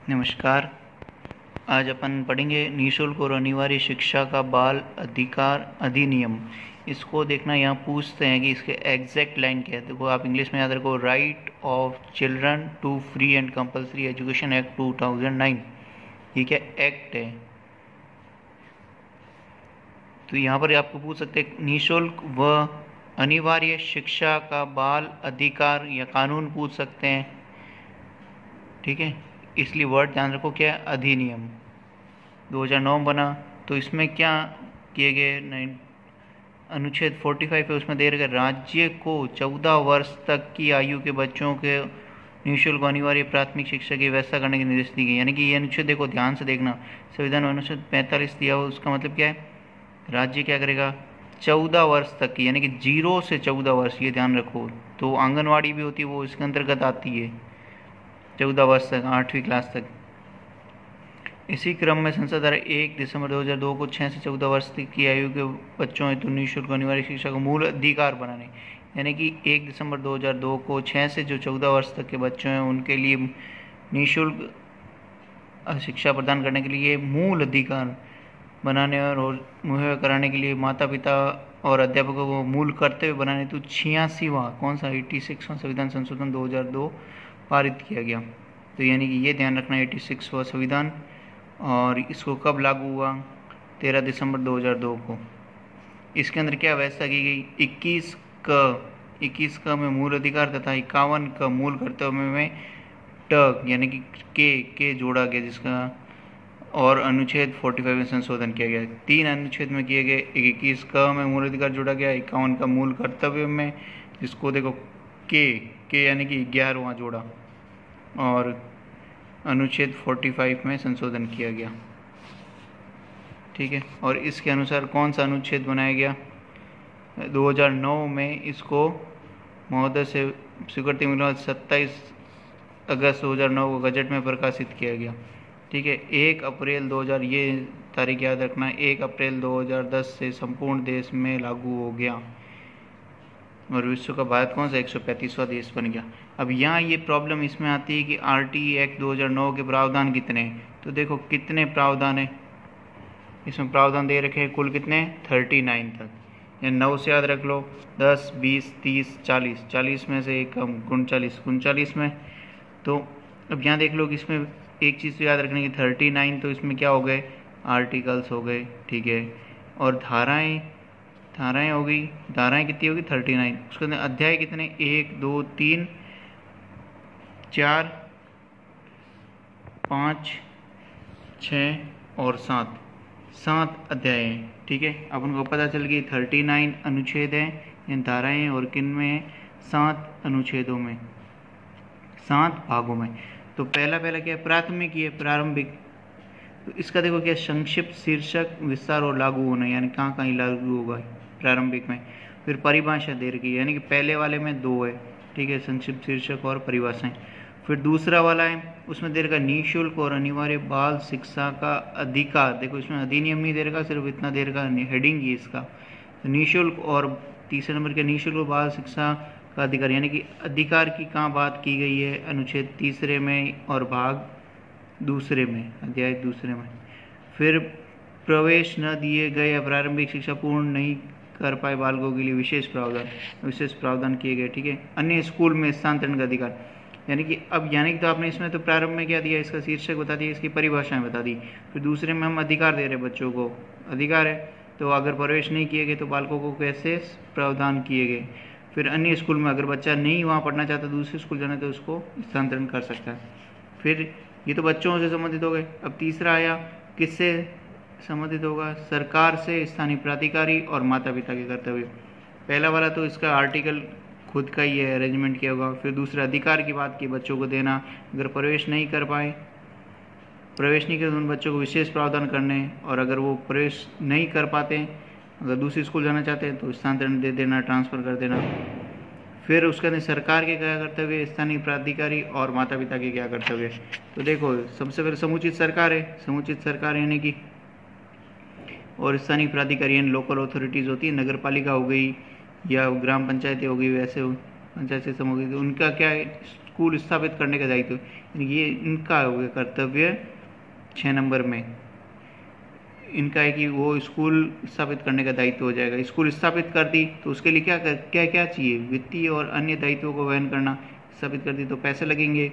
नमस्कार। आज अपन पढ़ेंगे निःशुल्क और अनिवार्य शिक्षा का बाल अधिकार अधिनियम। इसको देखना, यहाँ पूछते हैं कि इसके एग्जैक्ट लाइन क्या है। देखो, आप इंग्लिश में याद रखो, right of children to free and compulsory education act 2009। ये क्या एक्ट है? तो यहाँ पर आपको पूछ सकते हैं निःशुल्क व अनिवार्य शिक्षा का बाल अधिकार या कानून पूछ सकते हैं। ठीक है, इसलिए वर्ड ध्यान रखो, क्या है? अधिनियम 2009 बना। तो इसमें क्या किए गए? अनुच्छेद 45 है, उसमें दे रखा राज्य को 14 वर्ष तक की आयु के बच्चों के निःशुल्क अनिवार्य प्राथमिक शिक्षा की व्यवस्था करने के निर्देश दी गई। यानी कि ये अनुच्छेद देखो, ध्यान से देखना, संविधान में अनुच्छेद 45 दिया हो, उसका मतलब क्या है? राज्य क्या करेगा? 14 वर्ष तक की, यानी कि 0 से 14 वर्ष, ये ध्यान रखो। तो आंगनवाड़ी भी होती है, वो इसके अंतर्गत आती है, 14 वर्ष तक, 8वीं क्लास तक। इसी क्रम में संसद द्वारा 1 दिसंबर 2002 को 6 से 14 वर्ष तक की आयु के बच्चों हेतु निःशुल्क अनिवार्य शिक्षा को मूल अधिकार बनाने, यानी कि 1 दिसंबर 2002 को 6 से जो 14 वर्ष तक के बच्चों हैं उनके लिए निःशुल्क शिक्षा प्रदान करने के लिए मूल अधिकार बनाने और मुहैया कराने के लिए माता पिता और अध्यापकों को मूल कर्तव्य बनाने तो 86वां कौन सा 86वां संविधान संशोधन 2002 पारित किया गया। तो यानी कि ये ध्यान रखना, 86वां संविधान। और इसको कब लागू हुआ? 13 दिसंबर 2002 को। इसके अंदर क्या व्यवस्था की गई? 21 क में मूल अधिकार तथा 51 का मूल कर्तव्य में ट यानी कि के जोड़ा गया, जिसका और अनुच्छेद 45 में संशोधन किया गया। 3 अनुच्छेद में किए गए। 21 क में मूल अधिकार जोड़ा गया, 51 का मूल कर्तव्य में, जिसको देखो के यानी कि 11वां जोड़ा, और अनुच्छेद 45 में संशोधन किया गया। ठीक है, और इसके अनुसार कौन सा अनुच्छेद बनाया गया? 2009 में इसको महोदय से स्वीकृति मिला, 27 अगस्त 2009 को गजट में प्रकाशित किया गया। ठीक है, 1 अप्रैल 2000, ये तारीख याद रखना, 1 अप्रैल 2010 से संपूर्ण देश में लागू हो गया और विश्व का भारत कौन सा 135वां देश बन गया। अब यहाँ ये प्रॉब्लम इसमें आती है कि आरटी एक्ट 2009 के प्रावधान कितने हैं। तो देखो कितने प्रावधान है इसमें, प्रावधान दे रखे हैं कुल कितने? 39 तक, या 9 से याद रख लो, 10, 20, 30, 40, 40 में से एक कम 39 में। तो अब यहाँ देख लो कि इसमें एक चीज़ तो याद रखने की, 39 तो इसमें क्या हो गए? आर्टिकल्स हो गए। ठीक है, और धाराएं हो गई। धाराएं कितनी होगी? 39। उसके अंदर अध्याय कितने? 1, 2, 3, 4, 5, 6 और 7 अध्याय हैं। ठीक है, अब उनको पता चल गई 39 अनुच्छेद हैं इन धाराएं, और किन में है? 7 अनुच्छेदों में, 7 भागों में। तो पहला क्या है? प्राथमिक, ये प्रारंभिक। तो इसका देखो क्या संक्षिप्त शीर्षक, विस्तार और लागू होना, यानी कहाँ लागू होगा प्रारंभिक में। फिर परिभाषा दे रखी है, यानी कि पहले वाले में 2 है। ठीक है, संक्षिप्त शीर्षक और परिभाषाएं। फिर दूसरा वाला है, उसमें दे रखा निःशुल्क और अनिवार्य बाल शिक्षा का अधिकार। देखो इसमें अधिनियम नहीं दे रखा, सिर्फ इतना दे रखा, हेडिंग ही इसका। तो निःशुल्क, और तीसरे नंबर के निःशुल्क बाल शिक्षा का अधिकार, यानी कि अधिकार की कहाँ बात की गई है? अनुच्छेद 3 में और भाग 2 में, अध्याय 2 में। फिर प्रवेश न दिए गए या प्रारंभिक शिक्षा पूर्ण नहीं कर पाए बालकों के लिए विशेष प्रावधान किए गए। ठीक है, अन्य स्कूल में स्थानांतरण का अधिकार, यानी कि अब तो आपने इसमें तो प्रारंभ में क्या दिया? इसका शीर्षक बता दिया, इसकी परिभाषाएं बता दी। फिर दूसरे में हम अधिकार दे रहे बच्चों को, अधिकार है, तो अगर प्रवेश नहीं किए गए तो बालकों को कैसे प्रावधान किए गए। फिर अन्य स्कूल में अगर बच्चा नहीं वहाँ पढ़ना चाहता, दूसरे स्कूल जाना, तो उसको स्थानांतरण कर सकता है। फिर ये तो बच्चों से संबंधित हो गए। अब तीसरा आया, किससे संबंधित होगा? सरकार से, स्थानीय प्राधिकारी और माता पिता के कर्तव्य। पहला वाला तो इसका आर्टिकल खुद का ही है, अरेंजमेंट किया होगा। फिर दूसरा अधिकार की बात की, बच्चों को देना, अगर प्रवेश नहीं कर तो उन बच्चों को विशेष प्रावधान करने, और अगर वो प्रवेश नहीं कर पाते, अगर दूसरे स्कूल जाना चाहते हैं तो स्थानांतरण दे देना, ट्रांसफ़र कर देना। फिर उसके अंदर सरकार के क्या कर्तव्य, स्थानीय प्राधिकारी और माता पिता के क्या कर्तव्य। तो देखो सबसे पहले समुचित सरकार यानी कि, और स्थानीय प्राधिकारी यानी लोकल अथॉरिटीज़ होती है, नगर पालिका हो गई या ग्राम पंचायतें हो गई, वैसे पंचायत सिस्टम हो गई, तो उनका क्या है? स्कूल स्थापित करने का दायित्व, ये इनका हो गया कर्तव्य 6 नंबर में। इनका है कि वो स्कूल स्थापित करने का दायित्व हो जाएगा। स्कूल स्थापित कर दी तो उसके लिए क्या क्या चाहिए, वित्तीय और अन्य दायित्वों को वहन करना। स्थापित कर दी तो पैसे लगेंगे।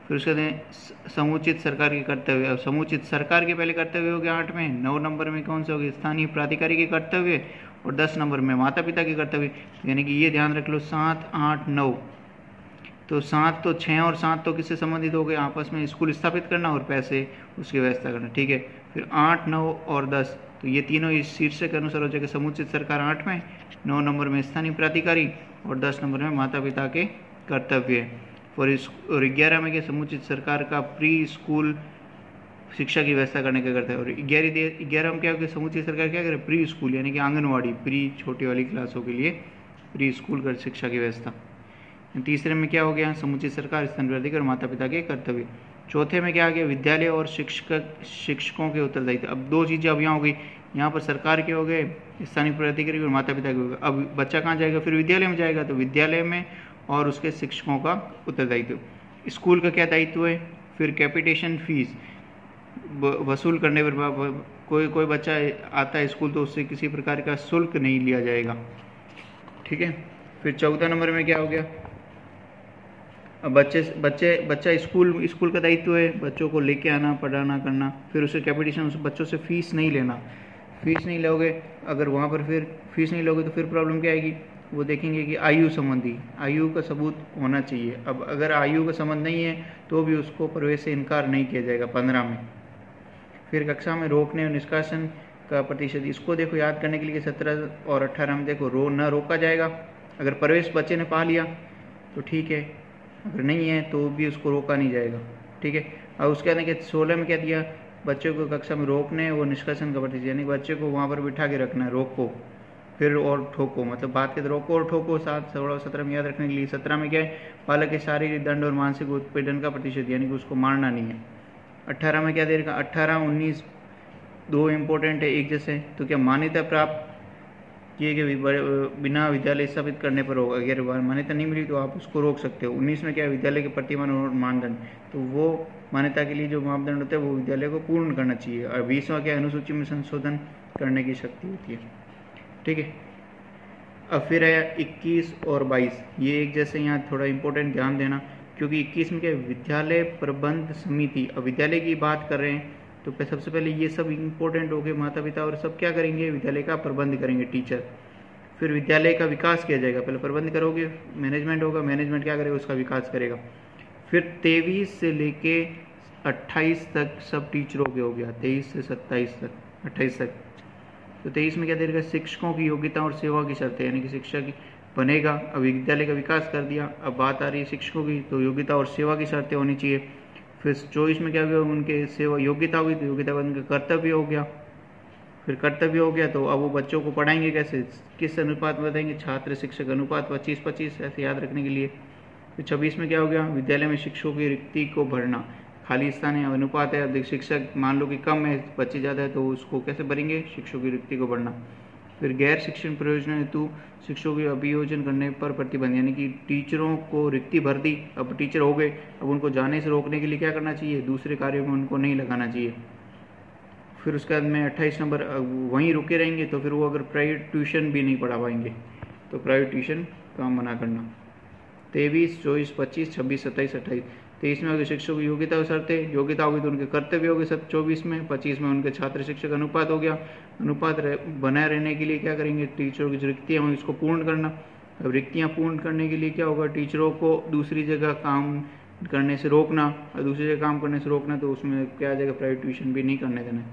फिर उसके बाद समुचित सरकार के कर्तव्य। अब समुचित सरकार के पहले कर्तव्य हो गया 8 में। 9 नंबर में कौन से हो गए, स्थानीय प्राधिकारी के कर्तव्य, और 10 नंबर में माता पिता के कर्तव्य। यानी कि ये ध्यान रख लो 7, 8, 9। तो 7 तो 6 और 7 तो किससे संबंधित हो गए, आपस में स्कूल स्थापित करना और पैसे उसकी व्यवस्था करना, ठीक है। फिर 8, 9 और 10 तो ये तीनों इस शीर्षक के अनुसार हो जाएगा। समुचित सरकार 8 में, 9 नंबर में स्थानीय प्राधिकारी और 10 नंबर में माता पिता के कर्तव्य। और 11 में क्या, समुचित सरकार का प्री स्कूल शिक्षा की व्यवस्था करने का करता है। और 11 में क्या हो गया, समुचित सरकार क्या करे, प्री स्कूल यानी कि आंगनवाड़ी, प्री छोटी वाली क्लासों के लिए प्री स्कूल कर शिक्षा की व्यवस्था। तीसरे में क्या हो गया, समुचित सरकार, स्थानीय प्राधिकारी और माता पिता के कर्तव्य। चौथे में क्या आ गया, विद्यालय और शिक्षकों के उत्तरदायित्व। अब 2 चीज़ें अब यहाँ हो गई, यहाँ पर सरकार के हो गए, स्थानीय प्राधिकारी और माता पिता के हो गए। अब बच्चा कहाँ जाएगा, फिर विद्यालय में जाएगा, तो विद्यालय में और उसके शिक्षकों का उत्तरदायित्व। स्कूल का क्या दायित्व है, फिर कैपिटेशन फीस वसूल करने पर कोई बच्चा आता है स्कूल तो उससे किसी प्रकार का शुल्क नहीं लिया जाएगा, ठीक है। फिर 14 नंबर में क्या हो गया, अब बच्चा स्कूल का दायित्व है बच्चों को लेके आना, पढ़ाना, करना। फिर उससे कैपिटेशन, उस बच्चों से फीस नहीं लेना। फीस नहीं लोगे, अगर वहाँ पर फिर फीस नहीं लोगे तो फिर प्रॉब्लम क्या आएगी, वो देखेंगे कि आयु संबंधी, आयु का सबूत होना चाहिए। अब अगर आयु का संबंध नहीं है तो भी उसको प्रवेश से इनकार नहीं किया जाएगा 15 में। फिर कक्षा में रोकने और निष्कासन का प्रतिशत, इसको देखो याद करने के लिए 17 और 18 में देखो न रोका जाएगा। अगर प्रवेश बच्चे ने पा लिया तो ठीक है, अगर नहीं है तो भी उसको रोका नहीं जाएगा, ठीक है। और उसके बाद 16 में क्या दिया, बच्चों को कक्षा में रोकने और निष्कासन का प्रतिशत, यानी बच्चे को वहाँ पर बिठा के रखना है, रोको फिर और ठोको, मतलब बात के रोको और ठोको। 7, 16, 17 में याद रखने के लिए। 17 में क्या है, बालक के शारीरिक दंड और मानसिक उत्पीड़न का प्रतिशत, यानी कि उसको मारना नहीं है। 18 में क्या दे रखा, 18, 19 2 इम्पोर्टेंट है एक जैसे। तो क्या मान्यता प्राप्त किए गए बिना विद्यालय स्थापित करने पर होगा, अगर मान्यता नहीं मिली तो आप उसको रोक सकते हो। 19 में क्या है, विद्यालय के प्रतिमान और मानदंड, तो वो मान्यता के लिए जो मापदंड होते हैं वो विद्यालय को पूर्ण करना चाहिए। और 20वां क्या, अनुसूची में संशोधन करने की शक्ति होती है, ठीक है। अब फिर है 21 और 22, ये एक जैसे, यहाँ थोड़ा इंपॉर्टेंट ध्यान देना, क्योंकि 21 में क्या है, विद्यालय प्रबंध समिति। अब विद्यालय की बात कर रहे हैं तो सबसे पहले ये सब इंपॉर्टेंट हो गए, माता पिता और सब क्या करेंगे, विद्यालय का प्रबंध करेंगे, टीचर। फिर विद्यालय का विकास किया जाएगा, पहले प्रबंध करोगे, मैनेजमेंट होगा, मैनेजमेंट क्या करेगा, उसका विकास करेगा। फिर 23 से लेके 28 तक सब टीचरों के हो गया, 23 से 27 तक, 28 तक। तो 23 में क्या देगा, शिक्षकों की योग्यता और सेवा की शर्तें, यानी कि शिक्षक बनेगा। अब विद्यालय का विकास कर दिया, अब बात आ रही है शिक्षकों की, तो योग्यता और सेवा की शर्तें होनी चाहिए। फिर 24 में क्या हो गया, उनके सेवा योग्यता हुई, तो योग्यता उनका कर्तव्य हो गया। फिर कर्तव्य हो गया तो अब वो बच्चों को पढ़ाएंगे कैसे, किस अनुपात में बताएंगे, छात्र शिक्षक अनुपात 25-25, ऐसे याद रखने के लिए। फिर 26 में क्या हो गया, विद्यालय में शिक्षकों की रिक्ति को भरना, खाली स्थान है, अनुपात है। अब शिक्षक मान लो कि कम है, बच्चे ज़्यादा है, तो उसको कैसे भरेंगे, शिक्षकों की रिक्ति को भरना। फिर गैर शिक्षण प्रयोजन हेतु शिक्षकों के अभियोजन करने पर प्रतिबंध, यानी कि टीचरों को रिक्ति भर दी, अब टीचर हो गए, अब उनको जाने से रोकने के लिए क्या करना चाहिए, दूसरे कार्यों में उनको नहीं लगाना चाहिए। फिर उसके बाद में 28 नंबर, वहीं रुके रहेंगे तो फिर वो अगर प्राइवेट ट्यूशन भी नहीं पढ़ा पाएंगे तो प्राइवेट ट्यूशन का मना करना। 23, 24, 25, 26, 27, 28। 23 में हो गए शिक्षकों की योग्यता और शर्तें, योग्यता होगी तो उनके कर्तव्य हो गए सब 24 में। 25 में उनके छात्र शिक्षक अनुपात हो गया, अनुपात बनाए रहने के लिए क्या करेंगे, टीचरों की जो रिक्तियाँ होंगी उसको पूर्ण करना। अब रिक्तियाँ पूर्ण करने के लिए क्या होगा, टीचरों को दूसरी जगह काम करने से रोकना, और दूसरी जगह काम करने से रोकना तो उसमें क्या आ जाएगा, प्राइवेट ट्यूशन भी नहीं करने देना।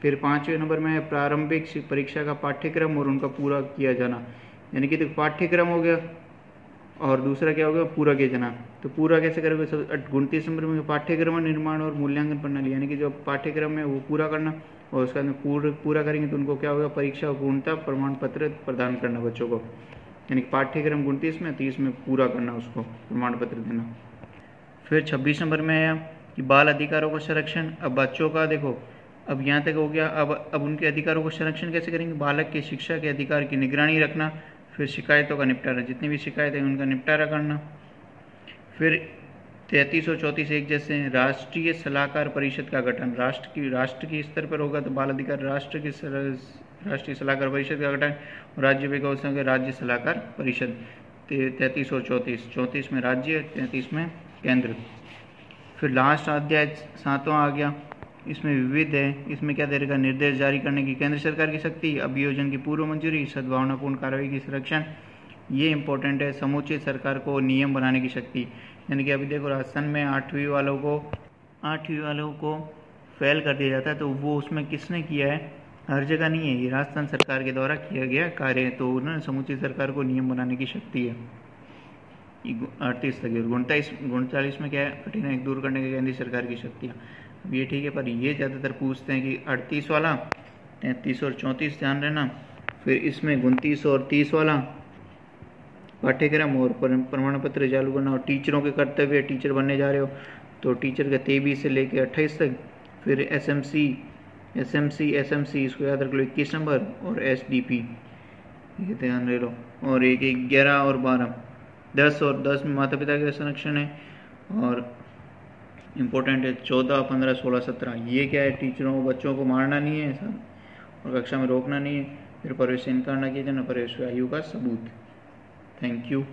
फिर 5वें नंबर में प्रारंभिक परीक्षा का पाठ्यक्रम और उनका पूरा किया जाना, यानी कि देखो पाठ्यक्रम हो गया और दूसरा क्या होगा, पूरा किया जाना। तो पूरा कैसे करोगे, 29 नंबर में पाठ्यक्रम निर्माण और मूल्यांकन प्रणाली, यानी कि जो पाठ्यक्रम है वो पूरा करना, और उसका पूरा करेंगे तो उनको क्या होगा, परीक्षा और पूर्णता प्रमाण पत्र प्रदान करना बच्चों को, यानी कि पाठ्यक्रम 29 में, 30 में पूरा करना, उसको प्रमाण पत्र देना। फिर 26 नंबर में है कि बाल अधिकारों का संरक्षण। अब बच्चों का देखो, अब यहाँ तक हो गया, अब उनके अधिकारों का संरक्षण कैसे करेंगे, बालक के शिक्षा के अधिकार की निगरानी रखना। फिर शिकायतों का निपटारा, जितनी भी शिकायत है उनका निपटारा करना। फिर 33 और 34 एक जैसे हैं। राष्ट्रीय सलाहकार परिषद का गठन, राष्ट्र की स्तर पर होगा तो बाल अधिकार राष्ट्रीय सलाहकार परिषद का गठन, और राज्य विकास संघ राज्य सलाहकार परिषद। 33 और 34 में राज्य, 33 में केंद्र। फिर लास्ट अध्याय 7वां आ गया, इसमें विविध है। इसमें क्या दे रखा, निर्देश जारी करने की केंद्र सरकार की शक्ति, अभियोजन की पूर्व मंजूरी, सद्भावनापूर्ण कार्रवाई की संरक्षण, ये इंपॉर्टेंट है। समुचित सरकार को नियम बनाने की शक्ति, यानी कि अभी देखो राजस्थान में 8वीं वालों को फेल कर दिया जाता है, तो वो उसमें किसने किया है, हर जगह नहीं है, ये राजस्थान सरकार के द्वारा किया गया कार्य है। तो ना समुचित सरकार को नियम बनाने की शक्ति है। 38 तक। 39 में क्या है, कठिनाई दूर करने की केंद्रीय सरकार की शक्तियाँ। अब ये ठीक है, पर ये ज़्यादातर पूछते हैं कि 38 वाला, 33 और 34 ध्यान रहना। फिर इसमें 29 और 30 वाला पाठ्यक्रम और प्रमाण पत्र चालू करना, और टीचरों के कर्तव्य, टीचर बनने जा रहे हो तो टीचर का 23 से लेकर 28 तक। फिर एसएमसी इसको याद रख लो 21 नंबर, और एसडीपी ये ध्यान रख लो। और 11 और 12, 10 में माता पिता के संरक्षण है, और इम्पोर्टेंट है 14, 15, 16, 17। ये क्या है, टीचरों को बच्चों को मारना नहीं है सब, और कक्षा में रोकना नहीं है। फिर प्रवेश से इनकार न किया जाना, प्रवेश आयु का सबूत। Thank you.